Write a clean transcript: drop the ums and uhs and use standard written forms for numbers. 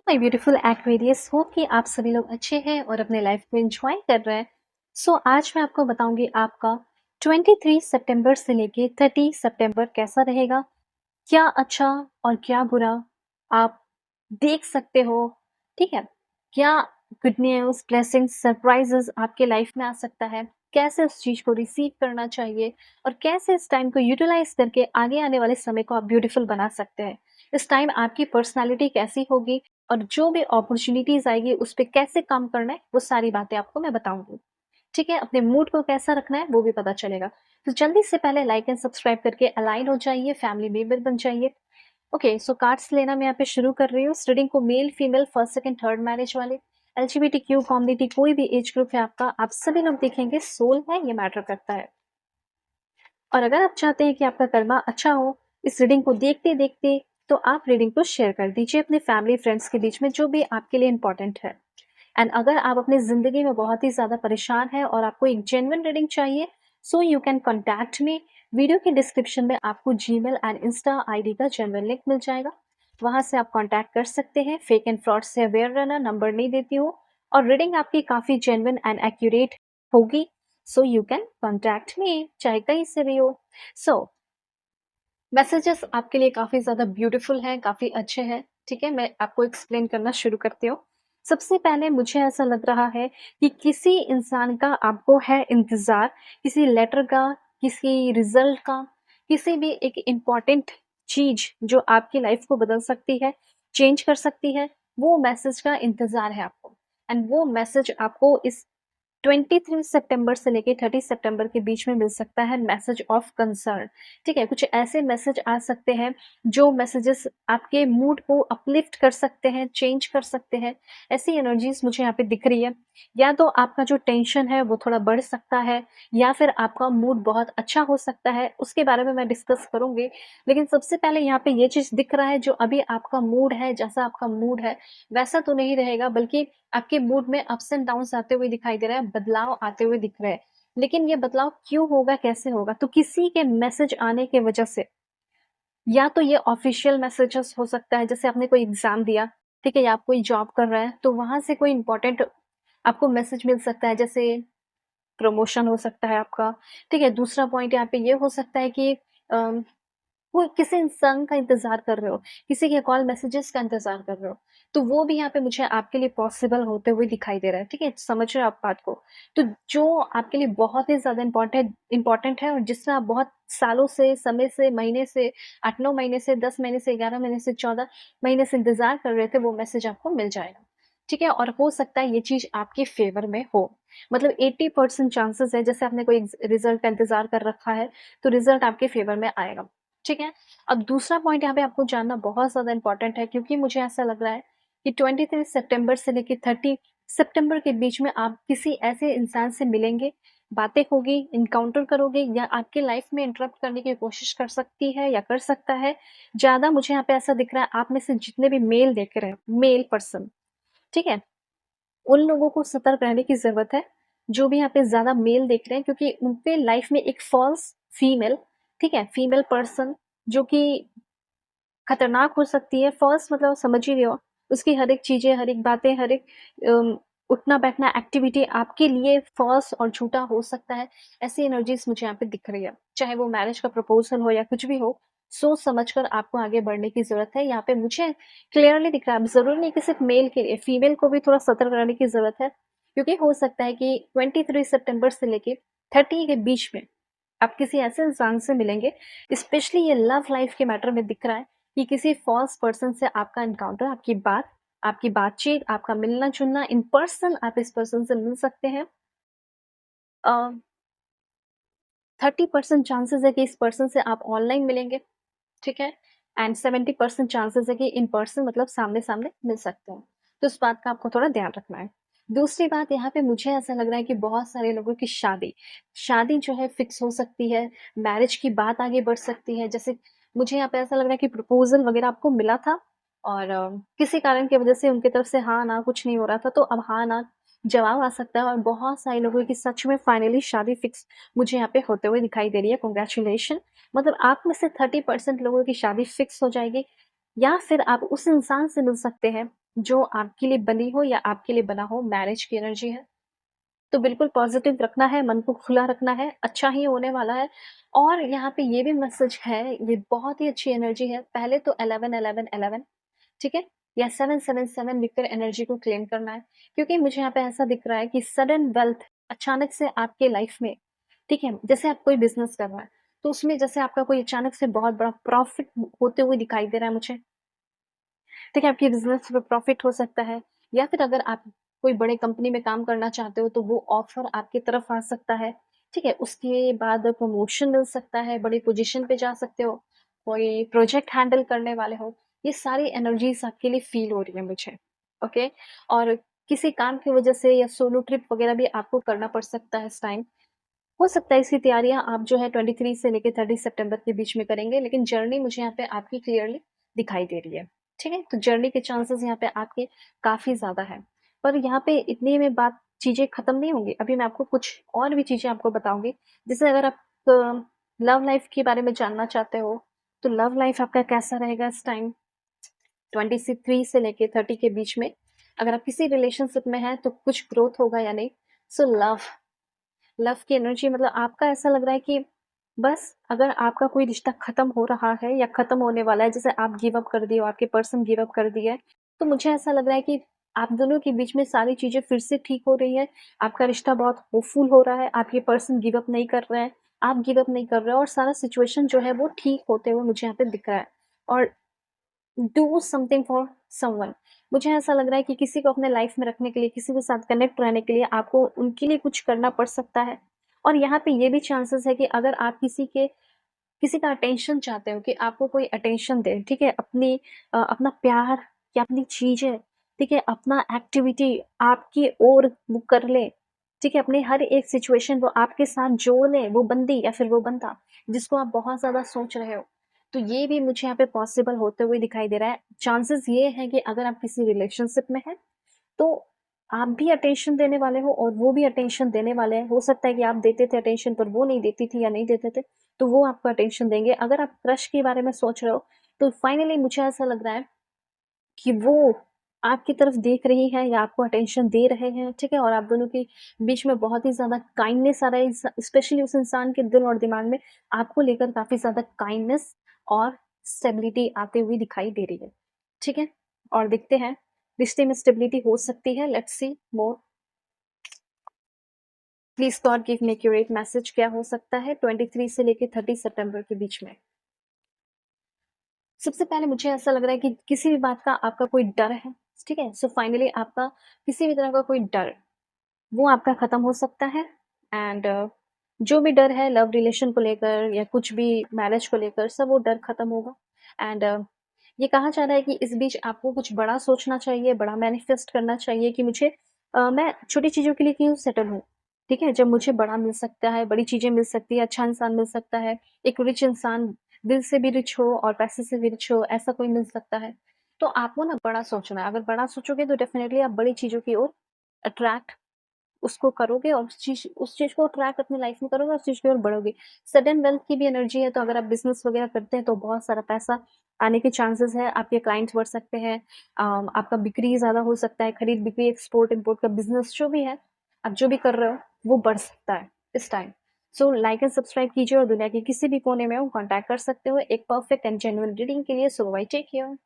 My beautiful Aquarius, hope कि आप सभी लोग अच्छे हैं और अपने लाइफ को एंजॉय कर रहे हैं। आज मैं आपको बताऊंगी आपका 23 सितंबर से लेके 30 सितंबर कैसा रहेगा, क्या अच्छा और क्या बुरा आप देख सकते हो। ठीक है, क्या गुड न्यूज़, ब्लेसिंग्स, सरप्राइजेस आपके लाइफ में आ सकता है, कैसे उस चीज़ को रिसीव करना चाहिए और कैसे इस टाइम को यूटिलाइज करके आगे आने वाले समय को आप ब्यूटीफुल बना सकते हैं। इस टाइम आपकी पर्सनालिटी कैसी होगी और जो भी अपॉर्चुनिटीज आएगी उस पर कैसे काम करना है, वो सारी बातें आपको मैं बताऊंगी। ठीक है, अपने मूड को कैसा रखना है वो भी पता चलेगा। तो जल्दी से पहले लाइक एंड सब्सक्राइब करके अलाइन हो जाइए, फैमिली मेंबर बन जाइए। ओके, सो कार्ड्स लेना मैं यहाँ पे शुरू कर रही हूँ। इस रीडिंग को male, female, first, second, third marriage वाले, एलजीबीटीक्यू कम्युनिटी, कोई भी एज ग्रुप है आपका, आप सभी लोग देखेंगे। सोल है, ये मैटर करता है। और अगर आप चाहते हैं कि आपका कर्मा अच्छा हो इस रीडिंग को देखते देखते, तो आप रीडिंग को शेयर कर दीजिए अपने फैमिली फ्रेंड्स के बीच में, जो भी आपके लिए इंपॉर्टेंट है। एंड अगर आप अपनी जिंदगी में बहुत ही ज्यादा परेशान है और आपको एक जेन्युइन रीडिंग चाहिए, so you can contact me. Video के डिस्क्रिप्शन में आपको जीमेल एंड इंस्टा आईडी का जेन्युइन लिंक मिल जाएगा, वहां से आप कॉन्टैक्ट कर सकते हैं। फेक एंड फ्रॉड से अवेयर रहना, नंबर नहीं देती हूँ और रीडिंग आपकी काफी जेन्युइन एंड एक्यूरेट होगी। So you can contact me, चाहे कहीं से भी हो। सो मैसेजेस आपके लिए काफी ज्यादा ब्यूटीफुल हैं, काफी अच्छे हैं। ठीक है, मैं आपको एक्सप्लेन करना शुरू करती हूँ। सबसे पहले मुझे ऐसा लग रहा है कि किसी इंसान का आपको है इंतजार, किसी लेटर का, किसी रिजल्ट का, किसी भी एक इम्पॉर्टेंट चीज जो आपकी लाइफ को बदल सकती है, चेंज कर सकती है, वो मैसेज का इंतजार है आपको। एंड वो मैसेज आपको इस 23 सितंबर से लेके 30 सितंबर के बीच में मिल सकता है। मैसेज ऑफ कंसर्न, ठीक है, कुछ ऐसे मैसेज आ सकते हैं जो मैसेजेस आपके मूड को अपलिफ्ट कर सकते हैं, चेंज कर सकते हैं। ऐसी एनर्जीज मुझे यहाँ पे दिख रही है। या तो आपका जो टेंशन है वो थोड़ा बढ़ सकता है, या फिर आपका मूड बहुत अच्छा हो सकता है, उसके बारे में मैं डिस्कस करूंगी। लेकिन सबसे पहले यहाँ पे ये चीज दिख रहा है, जो अभी आपका मूड है, जैसा आपका मूड है वैसा तो नहीं रहेगा, बल्कि आपके मूड में अप्स एंड डाउन्स आते हुए दिखाई दे रहा है, बदलाव आते हुए दिख रहे हैं। लेकिन ये बदलाव क्यों होगा, कैसे होगा, तो किसी के मैसेज आने के वजह से। या तो ये ऑफिशियल मैसेजेस हो सकता है, जैसे आपने कोई एग्जाम दिया, ठीक है, या आप कोई जॉब कर रहे हैं तो वहां से कोई इंपॉर्टेंट आपको मैसेज मिल सकता है, जैसे प्रमोशन हो सकता है आपका। ठीक है, दूसरा पॉइंट यहाँ पे ये हो सकता है कि वो किसी इंसान का इंतजार कर रहे हो, किसी के कॉल मैसेजेस का इंतजार कर रहे हो, तो वो भी यहाँ पे मुझे आपके लिए पॉसिबल होते हुए दिखाई दे रहा है। ठीक है, समझ रहे हो आप बात को। तो जो आपके लिए बहुत ही ज्यादा इंपॉर्टेंट है और जिसमें आप बहुत सालों से, समय से, महीने से, 8-9 महीने से, 10 महीने से, 11 महीने से, 14 महीने से इंतजार कर रहे थे, वो मैसेज आपको मिल जाएगा। ठीक है, और हो सकता है ये चीज आपके फेवर में हो। मतलब 80% चांसेस है, जैसे आपने कोई रिजल्ट का इंतजार कर रखा है तो रिजल्ट आपके फेवर में आएगा। ठीक है, अब दूसरा पॉइंट यहाँ पे आपको जानना बहुत ज्यादा इंपॉर्टेंट है, क्योंकि मुझे ऐसा लग रहा है कि 23 सितंबर से लेकर 30 सितंबर के बीच में आप किसी ऐसे इंसान से मिलेंगे, बातें होगी, इनकाउंटर करोगे, या आपके लाइफ में इंटरप्ट करने की कोशिश कर सकती है या कर सकता है। ज्यादा मुझे यहाँ पे ऐसा दिख रहा है, आप में से जितने भी मेल देख रहे हैं, मेल पर्सन, ठीक है, उन लोगों को सतर्क रहने की जरूरत है, जो भी यहाँ पे ज्यादा मेल देख रहे हैं, क्योंकि उनके लाइफ में एक फॉल्स फीमेल, ठीक है, फीमेल पर्सन जो कि खतरनाक हो सकती है। फॉल्स मतलब समझ ही रहे हो, उसकी हर एक चीजें, हर एक बातें, हर एक उठना बैठना एक्टिविटी आपके लिए फॉल्स और झूठा हो सकता है। ऐसी एनर्जीज मुझे यहाँ पे दिख रही है, चाहे वो मैरिज का प्रपोजल हो या कुछ भी हो। सोच समझकर आपको आगे बढ़ने की जरूरत है, यहाँ पे मुझे क्लियरली दिख रहा है। अब जरूरी नहीं कि सिर्फ मेल के लिए, फीमेल को भी थोड़ा सतर्क रहने की जरूरत है, क्योंकि हो सकता है कि 23 सितंबर से लेके 30 के बीच में आप किसी ऐसे इंसान से मिलेंगे, स्पेशली ये लव लाइफ के मैटर में दिख रहा है कि किसी फॉल्स पर्सन से आपका एनकाउंटर, आपकी बातचीत, आपका मिलना जुलना इन पर्सन, आप इस पर्सन से मिल सकते हैं। 30% चांसेस है कि इस पर्सन से आप ऑनलाइन मिलेंगे, ठीक है, एंड 70% चांसेस है कि इन पर्सन मतलब सामने सामने मिल सकते हैं। तो इस बात का आपको थोड़ा ध्यान रखना है। दूसरी बात, यहाँ पे मुझे ऐसा लग रहा है कि बहुत सारे लोगों की शादी शादी जो है फिक्स हो सकती है, मैरिज की बात आगे बढ़ सकती है। जैसे मुझे यहाँ पे ऐसा लग रहा है कि प्रपोजल वगैरह आपको मिला था और किसी कारण की वजह से उनकी तरफ से हाँ ना कुछ नहीं हो रहा था, तो अब हाँ ना जवाब आ सकता है, और बहुत सारे लोगों की सच में फाइनली शादी फिक्स मुझे यहाँ पे होते हुए दिखाई दे रही है। कॉन्ग्रेचुलेशन, मतलब आप में से 30% लोगों की शादी फिक्स हो जाएगी, या फिर आप उस इंसान से मिल सकते हैं जो आपके लिए बनी हो या आपके लिए बना हो, मैरिज की एनर्जी है। तो बिल्कुल पॉज़िटिव रखना है, मन को खुला रखना है, अच्छा ही होने वाला है। और यहाँ पे ये भी मैसेज है, ये बहुत ही अच्छी एनर्जी है। पहले तो 11-11-11, ठीक है? या 7-7-7 लिखकर एनर्जी को क्लेम करना है, क्योंकि मुझे यहाँ पे ऐसा दिख रहा है कि सडन वेल्थ अचानक से आपके लाइफ में, ठीक है? जैसे आप कोई बिज़नेस कर रहा है, तो उसमें जैसे आपका कोई अचानक से बहुत बड़ा प्रॉफ़िट होते हुए दिखाई दे रहा है मुझे। ठीक है, आपके बिज़नेस में प्रॉफ़िट हो सकता है, या फिर अगर आप कोई बड़े कंपनी में काम करना चाहते हो, तो वो ऑफ़र आपकी तरफ आ सकता है, ठीक है? उसके बाद प्रमोशन मिल सकता है, बड़ी पोज़ीशन पे जा सकते हो, कोई प्रोजेक्ट हैंडल करने वाले हो। ये सारी एनर्जीज़ आपके लिए फ़ील हो रही है मुझे, ओके? और किसी काम की वज़ह से या सोलो ट्रिप वग़ैरह भी आपको करना पड़ सकता है इस टाइम। हो सकता है इसकी तैयारियाँ आप जो है 23 से लेके 30 सितंबर के बीच में करेंगे, लेकिन जर्नी मुझे यहाँ पे आपकी क्लियरली दिखाई दे रही है, ठीक है? तो जर्नी के चांसेस यहाँ पे आपके काफ़ी ज़्यादा है। पर यहाँ पे इतने में बात चीज़ें खत्म नहीं होंगी, अभी मैं आपको कुछ और भी चीज़ें आपको बताऊँगी। जैसे अगर आप लव लाइफ़ के बारे में जानना चाहते हो, तो लव लाइफ़ आपका कैसा रहेगा इस टाइम 23 से लेके 30 के बीच में? अगर आप किसी रिलेशनशिप में हैं, तो कुछ ग्रोथ होगा या नहीं? सो लव की एनर्जी मतलब आपका ऐसा लग रहा है कि बस अगर आपका कोई रिश्ता खत्म हो रहा है या खत्म होने वाला है, जैसे आप गिव अप कर दिए हो, आपके पर्सन गिव अप कर दिया है, तो मुझे ऐसा लग रहा है कि आप दोनों के बीच में सारी चीज़ें फिर से ठीक हो रही हैं, आपका रिश्ता बहुत होपफुल हो रहा है, आपके पर्सन गिव अप नहीं कर रहे हैं, आप गिव अप नहीं कर रहे हो और सारा सिचुएशन जो है वो ठीक होते हुए मुझे यहाँ पे दिख रहा है। और डू समथिंग फॉर समवन, मुझे ऐसा लग रहा है कि किसी को अपने लाइफ में रखने के लिए, किसी के साथ कनेक्ट रहने के लिए आपको उनके लिए कुछ करना पड़ सकता है। और यहाँ पे ये भी चांसेस है कि अगर आप किसी का अटेंशन चाहते हो कि आपको कोई अटेंशन दे, ठीक है? अपना प्यार या अपनी चीज़ें, ठीक है? अपना एक्टिविटी आपकी ओर वो कर ले, ठीक है? अपनी हर एक सिचुएशन वो आपके साथ जोड़ ले, वो बंदी या फिर वो बंदा जिसको आप बहुत ज़्यादा सोच रहे हो। तो ये भी मुझे यहाँ पे पॉसिबल होते हुए दिखाई दे रहा है। चांसेस ये हैं कि अगर आप किसी रिलेशनशिप में हैं, तो आप भी अटेंशन देने वाले हो और वो भी अटेंशन देने वाले हैं। हो सकता है कि आप देते थे अटेंशन पर वो नहीं देती थी या नहीं देते थे, तो वो आपको अटेंशन देंगे। अगर आप क्रश के बारे में सोच रहे हो, तो फाइनली मुझे ऐसा लग रहा है कि वो आपकी तरफ देख रही है या आपको अटेंशन दे रहे हैं, ठीक है? और आप दोनों के बीच में बहुत ही ज़्यादा काइंडनेस आ रहा है, स्पेशली उस इंसान के दिल और दिमाग में आपको लेकर काफ़ी ज़्यादा काइंडनेस और स्टेबिलिटी आते हुए दिखाई दे रही है, ठीक है? और देखते हैं, रिश्ते में स्टेबिलिटी हो सकती है। Let's see more. Please God give me accurate message, क्या हो सकता है 23 से लेके 30 सितंबर के बीच में? सबसे पहले मुझे ऐसा लग रहा है कि किसी भी बात का आपका कोई डर है, ठीक है? सो फाइनली आपका किसी भी तरह का कोई डर, वो आपका खत्म हो सकता है। एंड जो भी डर है लव रिलेशन को लेकर या कुछ भी मैरिज को लेकर, सब वो डर खत्म होगा। एंड ये कहा जा रहा है कि इस बीच आपको कुछ बड़ा सोचना चाहिए, बड़ा मैनिफेस्ट करना चाहिए कि मुझे मैं छोटी चीज़ों के लिए क्यों सेटल हूँ, ठीक है? जब मुझे बड़ा मिल सकता है, बड़ी चीज़ें मिल सकती है, अच्छा इंसान मिल सकता है, एक रिच इंसान, दिल से भी रिच हो और पैसे से भी रिच हो, ऐसा कोई मिल सकता है। तो आपको ना बड़ा सोचना है, अगर बड़ा सोचोगे तो डेफ़िनेटली आप बड़ी चीज़ों की ओर अट्रैक्ट उसको करोगे और उस चीज़ को ट्रैक अपनी लाइफ में करोगे और उस चीज़ की ओर बढ़ोगे। सडन वेल्थ की भी एनर्जी है, तो अगर आप बिज़नेस वगैरह करते हैं तो बहुत सारा पैसा आने के चांसेस है, आपके क्लाइंट्स बढ़ सकते हैं, आपका बिक्री ज़्यादा हो सकता है, खरीद-बिक्री, एक्सपोर्ट-इम्पोर्ट का बिज़नेस जो भी है, आप जो भी कर रहे हो, वो बढ़ सकता है इस time. So like and subscribe कीजिए और दुनिया के किसी भी कोने में हो कॉन्टैक्ट कर सकते हो एक परफेक्ट एंड जेन्युइन रीडिंग के लिए। सो बाय, टेक केयर।